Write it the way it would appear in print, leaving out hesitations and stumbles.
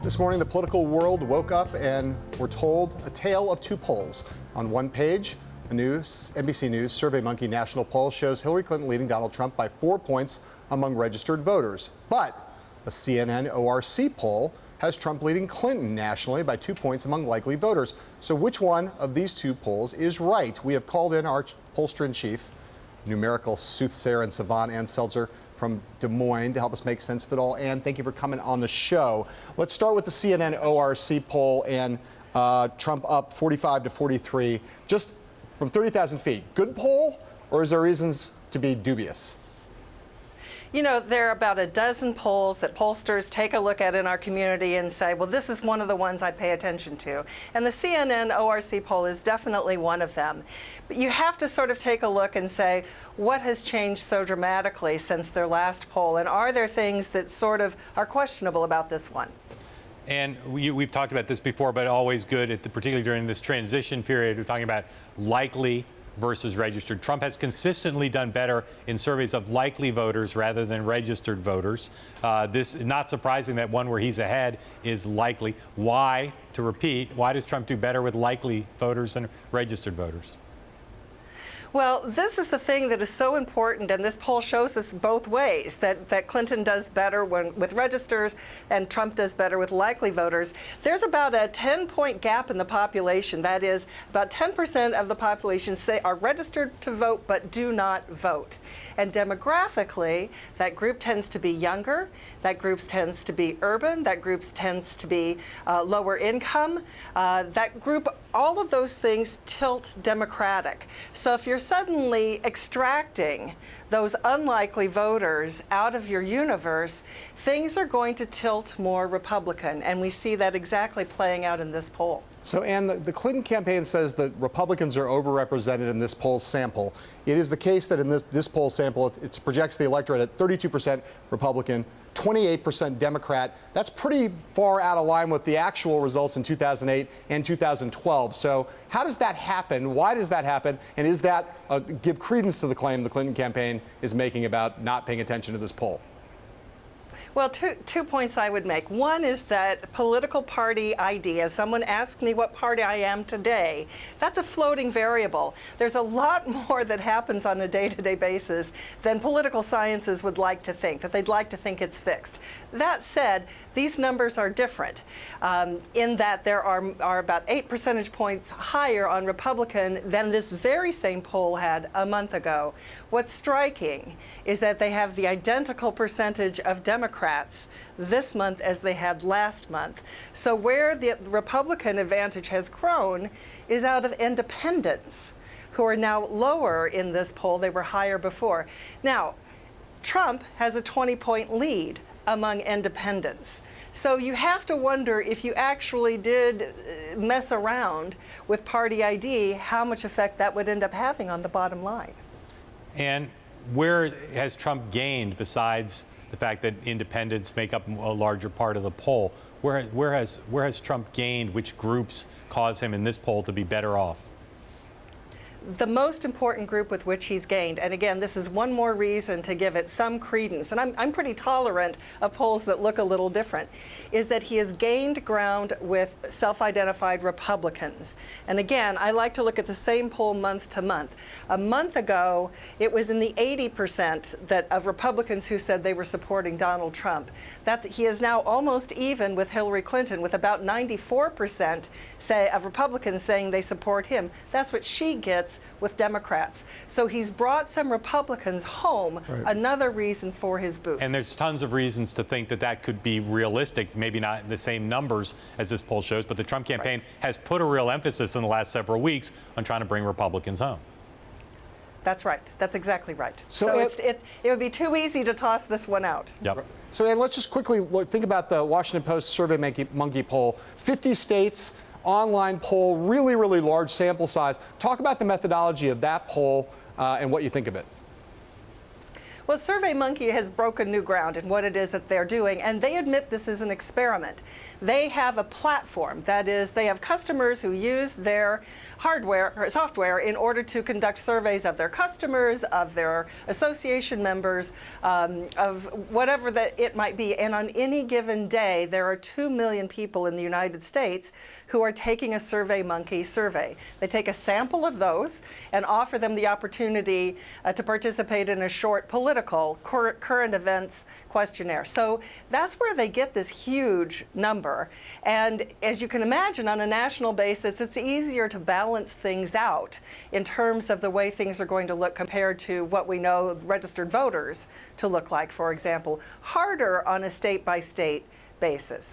This morning, the political world woke up and were told a tale of two polls. On one page, a NBC News SurveyMonkey national poll shows Hillary Clinton leading Donald Trump by 4 points among registered voters. But a CNN ORC poll has Trump leading Clinton nationally by 2 points among likely voters. So which one of these two polls is right? We have called in our pollster-in-chief, numerical soothsayer and savant, Ann Selzer from Des Moines, to help us make sense of it all. Ann, thank you for coming on the show. Let's start with the CNN ORC poll, and Trump up 45 to 43, just from 30,000 feet. Good poll, or is there reasons to be dubious? You know, there are about a dozen polls that pollsters take a look at in our community and say, well, this is one of the ones I pay attention to. And the CNN ORC poll is definitely one of them. But you have to sort of take a look and say, what has changed so dramatically since their last poll? And are there things that sort of are questionable about this one? And we've talked about this before, but always good, particularly during this transition period. We're talking about likely versus registered. Trump has consistently done better in surveys of likely voters rather than registered voters. This not surprising that one where he's ahead is likely. Why, to repeat, why does Trump do better with likely voters than registered voters? Well, this is the thing that is so important, and this poll shows us both ways, that Clinton does better with registers and Trump does better with likely voters. There's about a 10-point gap in the population. That is, about 10% of the population are registered to vote but do not vote. And demographically, that group tends to be younger, that group tends to be urban, that group tends to be lower income. That group, all of those things tilt Democratic. So if you're suddenly extracting those unlikely voters out of your universe, things are going to tilt more Republican. And we see that exactly playing out in this poll. So, Ann, the Clinton campaign says that Republicans are overrepresented in this poll sample. It is the case that in this poll sample, it projects the electorate at 32% Republican, 28% Democrat. That's pretty far out of line with the actual results in 2008 and 2012. So how does that happen? Why does that happen? And is that give credence to the claim the Clinton campaign is making about not paying attention to this poll? Well, two points I would make. One is that political party ID, as someone asked me what party I am today, that's a floating variable. There's a lot more that happens on a day-to-day basis than political sciences would like to think, that they'd like to think it's fixed. That said, these numbers are different in that there are about 8 percentage points higher on Republican than this very same poll had a month ago. What's striking is that they have the identical percentage of Democrats this month as they had last month. So where the Republican advantage has grown is out of independents, who are now lower in this poll. They were higher before. Now, Trump has a 20-point lead among independents. So you have to wonder, if you actually did mess around with party ID, how much effect that would end up having on the bottom line. And where has Trump gained, besides the fact that independents make up a larger part of the poll? Where has Trump gained? Which groups cause him in this poll to be better off? The most important group with which he's gained, and again, this is one more reason to give it some credence, and I'm pretty tolerant of polls that look a little different, is that he has gained ground with self-identified Republicans. And again, I like to look at the same poll month to month. A month ago, it was in the 80% of Republicans who said they were supporting Donald Trump. He is now almost even with Hillary Clinton, with about 94% of Republicans saying they support him. That's what she gets with Democrats. So he's brought some Republicans home, right. Another reason for his boost. And there's tons of reasons to think that that could be realistic, maybe not the same numbers as this poll shows, but the Trump campaign has put a real emphasis in the last several weeks on trying to bring Republicans home. That's right. That's exactly right. So it would be too easy to toss this one out. Yep. So Ann, let's just quickly think about the Washington Post SurveyMonkey poll. 50 states, online poll, really, really large sample size. Talk about the methodology of that poll and what you think of it. Well, SurveyMonkey has broken new ground in what it is that they're doing, and they admit this is an experiment. They have a platform. That is, they have customers who use their hardware or software in order to conduct surveys of their customers, of their association members, of whatever that it might be. And on any given day, there are 2 million people in the United States who are taking a SurveyMonkey survey. They take a sample of those and offer them the opportunity to participate in a short political current events questionnaire. So that's where they get this huge number. And as you can imagine, on a national basis, it's easier to balance things out in terms of the way things are going to look compared to what we know registered voters to look like, for example. Harder on a state-by-state basis.